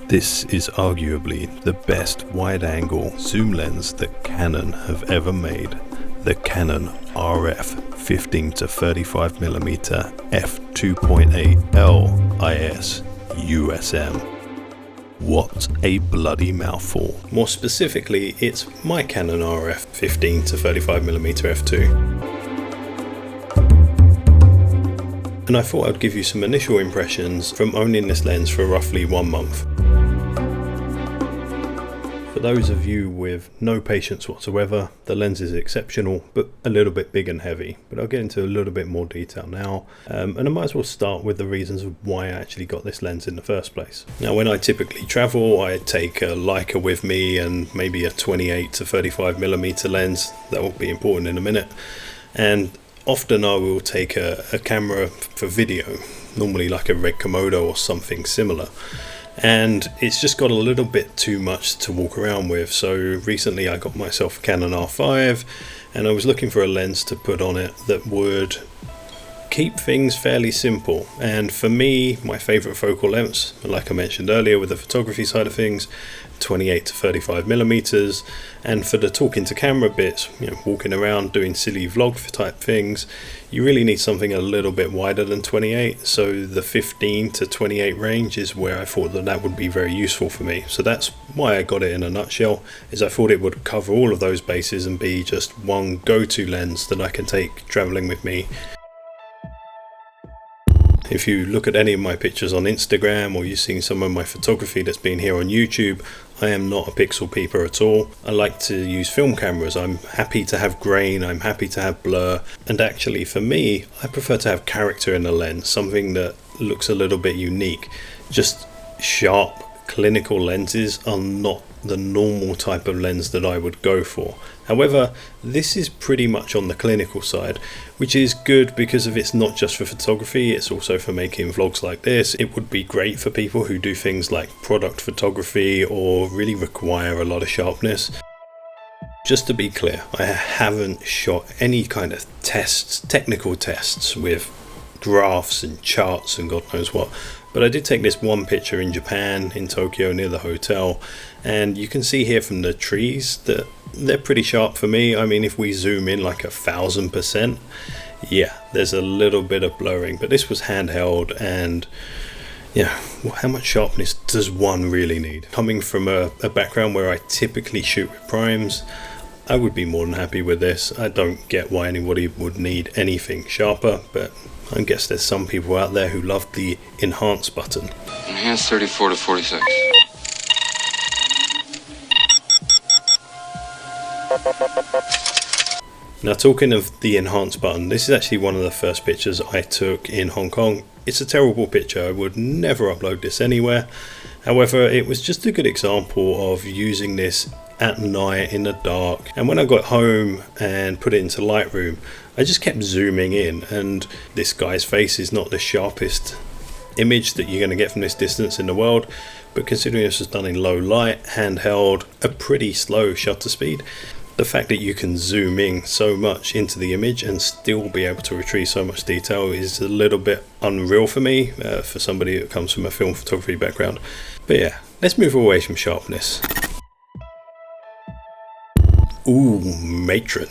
This is arguably the best wide-angle zoom lens that Canon have ever made, the Canon RF 15 to 35mm f2.8 L IS USM. What a bloody mouthful. More specifically, it's my Canon RF 15 to 35mm f2. And I thought I'd give you some initial impressions from owning this lens for roughly 1 month. For those of you with no patience whatsoever, the lens is exceptional, but a little bit big and heavy. But I'll get into a little bit more detail now. And I might as well start with the reasons of why I actually got this lens in the first place. Now, when I typically travel, I take a Leica with me and maybe a 28 to 35mm lens. That will be important in a minute. And often I will take a camera for video, normally like a Red Komodo or something similar. And it's just got a little bit too much to walk around with. So recently I got myself a Canon R5 and I was looking for a lens to put on it that would keep things fairly simple. And for me, my favorite focal lengths, like I mentioned earlier with the photography side of things, 28 to 35mm, and for the talking to camera bits, walking around doing silly vlog type things, you really need something a little bit wider than 28. So the 15 to 28 range is where I thought that would be very useful for me. So that's why I got it in a nutshell, is I thought it would cover all of those bases and be just one go-to lens that I can take traveling with me. If you look at any of my pictures on Instagram, or you've seen some of my photography that's been here on YouTube, I am not a pixel peeper at all. I like to use film cameras. I'm happy to have grain, I'm happy to have blur, and actually for me, I prefer to have character in the lens, something that looks a little bit unique. Just sharp, clinical lenses are not the normal type of lens that I would go for. However, this is pretty much on the clinical side, which is good because of it's not just for photography, it's also for making vlogs like this. It would be great for people who do things like product photography or really require a lot of sharpness. Just to be clear, I haven't shot any kind of tests, technical tests with graphs and charts and God knows what. But I did take this one picture in Japan, in Tokyo, near the hotel, and you can see here from the trees that they're pretty sharp for me. I mean, if we zoom in like 1000%, yeah, there's a little bit of blurring, but this was handheld, and how much sharpness does one really need? Coming from a background where I typically shoot with primes, I would be more than happy with this. I don't get why anybody would need anything sharper, but I guess there's some people out there who love the enhance button. Enhance 34 to 46. Now, talking of the enhance button, this is actually one of the first pictures I took in Hong Kong. It's a terrible picture. I would never upload this anywhere. However, it was just a good example of using this at night in the dark. And when I got home and put it into Lightroom, I just kept zooming in, and this guy's face is not the sharpest image that you're going to get from this distance in the world, but considering this was done in low light, handheld, a pretty slow shutter speed, the fact that you can zoom in so much into the image and still be able to retrieve so much detail is a little bit unreal for me, for somebody that comes from a film photography background. But yeah, let's move away from sharpness. Ooh, matron.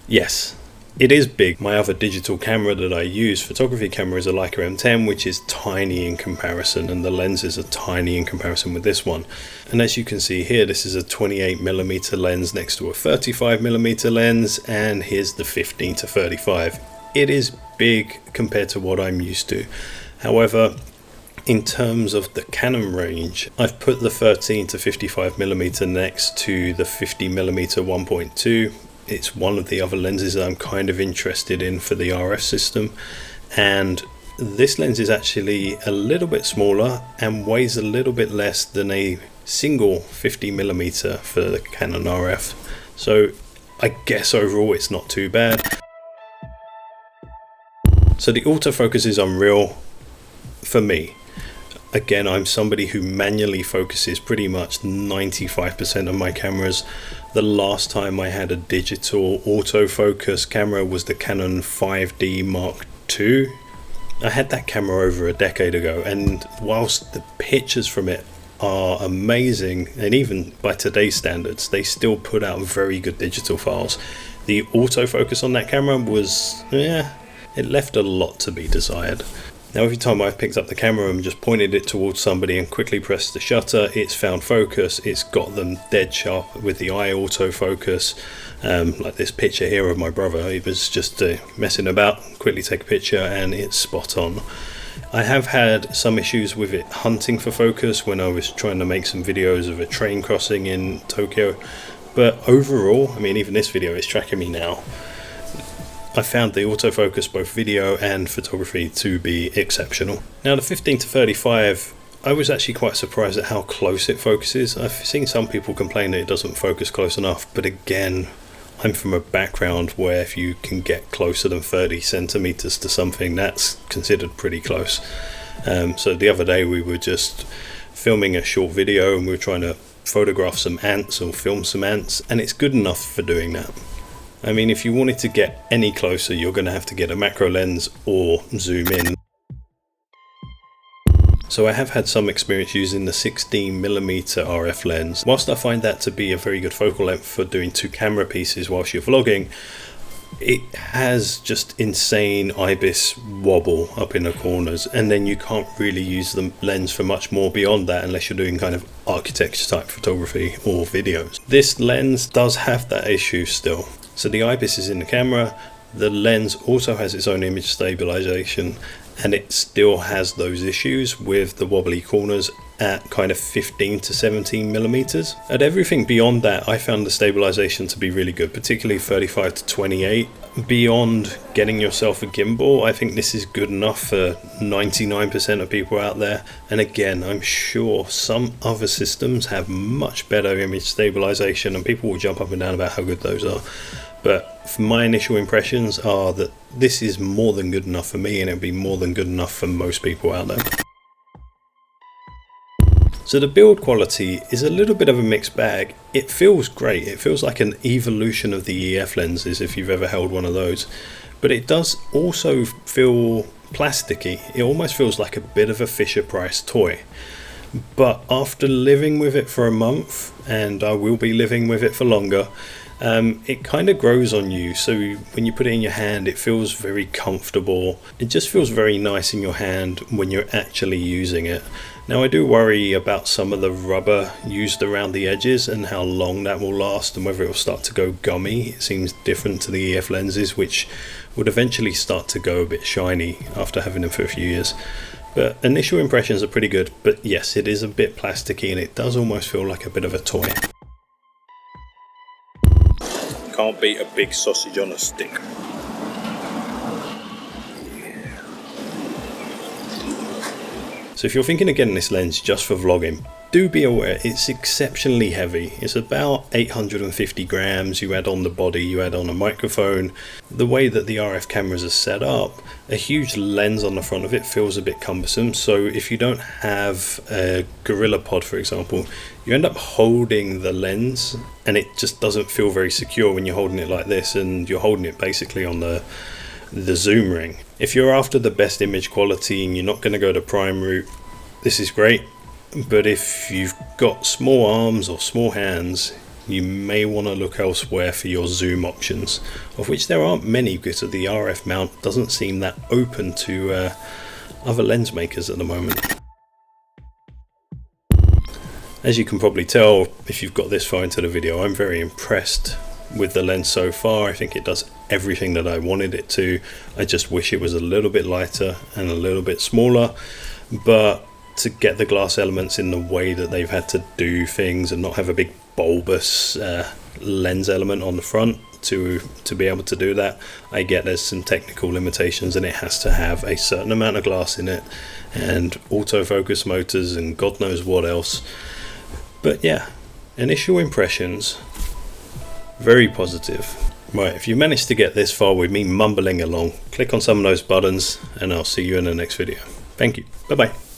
Yes, it is big. My other digital camera that I use, photography camera, is a Leica M10, which is tiny in comparison, and the lenses are tiny in comparison with this one. And as you can see here, this is a 28mm lens next to a 35mm lens, and here's the 15 to 35. It is big compared to what I'm used to. However, in terms of the Canon range, I've put the 13 to 55mm next to the 50mm 1.2. It's one of the other lenses that I'm kind of interested in for the RF system, and this lens is actually a little bit smaller and weighs a little bit less than a single 50mm for the Canon RF. So I guess overall it's not too bad. So the autofocus is unreal for me. Again, I'm somebody who manually focuses pretty much 95% of my cameras. The last time I had a digital autofocus camera was the Canon 5D Mark II. I had that camera over a decade ago, and whilst the pictures from it are amazing, and even by today's standards they still put out very good digital files. The autofocus on that camera was, it left a lot to be desired. Now every time I've picked up the camera and just pointed it towards somebody and quickly pressed the shutter, it's found focus, it's got them dead sharp with the eye autofocus. Like this picture here of my brother, he was just messing about, quickly take a picture and it's spot on. I have had some issues with it hunting for focus when I was trying to make some videos of a train crossing in Tokyo, but overall, I mean, even this video is tracking me now. I found the autofocus, both video and photography, to be exceptional. Now the 15-35, I was actually quite surprised at how close it focuses. I've seen some people complain that it doesn't focus close enough, but again, I'm from a background where if you can get closer than 30 centimeters to something, that's considered pretty close. So the other day we were just filming a short video and we were trying to photograph some ants or film some ants, and it's good enough for doing that. I mean, if you wanted to get any closer, you're going to have to get a macro lens or zoom in. So I have had some experience using the 16mm RF lens. Whilst I find that to be a very good focal length for doing 2 camera pieces whilst you're vlogging, it has just insane IBIS wobble up in the corners, and then you can't really use the lens for much more beyond that unless you're doing kind of architecture type photography or videos. This lens does have that issue still. So the IBIS is in the camera, the lens also has its own image stabilization, and it still has those issues with the wobbly corners at kind of 15 to 17 millimeters. At everything beyond that, I found the stabilization to be really good, particularly 35 to 28. Beyond getting yourself a gimbal, I think this is good enough for 99% of people out there. And again, I'm sure some other systems have much better image stabilization, and people will jump up and down about how good those are. But my initial impressions are that this is more than good enough for me, and it'll be more than good enough for most people out there. So the build quality is a little bit of a mixed bag. It feels great. It feels like an evolution of the EF lenses if you've ever held one of those. But it does also feel plasticky. It almost feels like a bit of a Fisher-Price toy. But after living with it for a month, and I will be living with it for longer, it kind of grows on you. So when you put it in your hand, it feels very comfortable. It just feels very nice in your hand when you're actually using it. Now I do worry about some of the rubber used around the edges and how long that will last, and whether it will start to go gummy. It seems different to the EF lenses, which would eventually start to go a bit shiny after having them for a few years. But initial impressions are pretty good, but yes, it is a bit plasticky and it does almost feel like a bit of a toy. Can't beat a big sausage on a stick. So if you're thinking of getting this lens just for vlogging, do be aware it's exceptionally heavy. It's about 850 grams. You add on the body, you add on a microphone. The way that the RF cameras are set up, a huge lens on the front of it feels a bit cumbersome. So if you don't have a Gorilla Pod, for example, you end up holding the lens and it just doesn't feel very secure when you're holding it like this, and you're holding it basically on the zoom ring. If you're after the best image quality and you're not going to go the prime route, this is great. But if you've got small arms or small hands, you may want to look elsewhere for your zoom options, of which there aren't many because the RF mount doesn't seem that open to other lens makers at the moment. As you can probably tell if you've got this far into the video, I'm very impressed with the lens so far. I think it does everything that I wanted it to. I just wish it was a little bit lighter and a little bit smaller, but to get the glass elements in the way that they've had to do things and not have a big bulbous lens element on the front to be able to do that, I get there's some technical limitations, and it has to have a certain amount of glass in it and autofocus motors and God knows what else. But yeah, initial impressions, very positive. Right, if you managed to get this far with me mumbling along, click on some of those buttons and I'll see you in the next video. Thank you. Bye bye.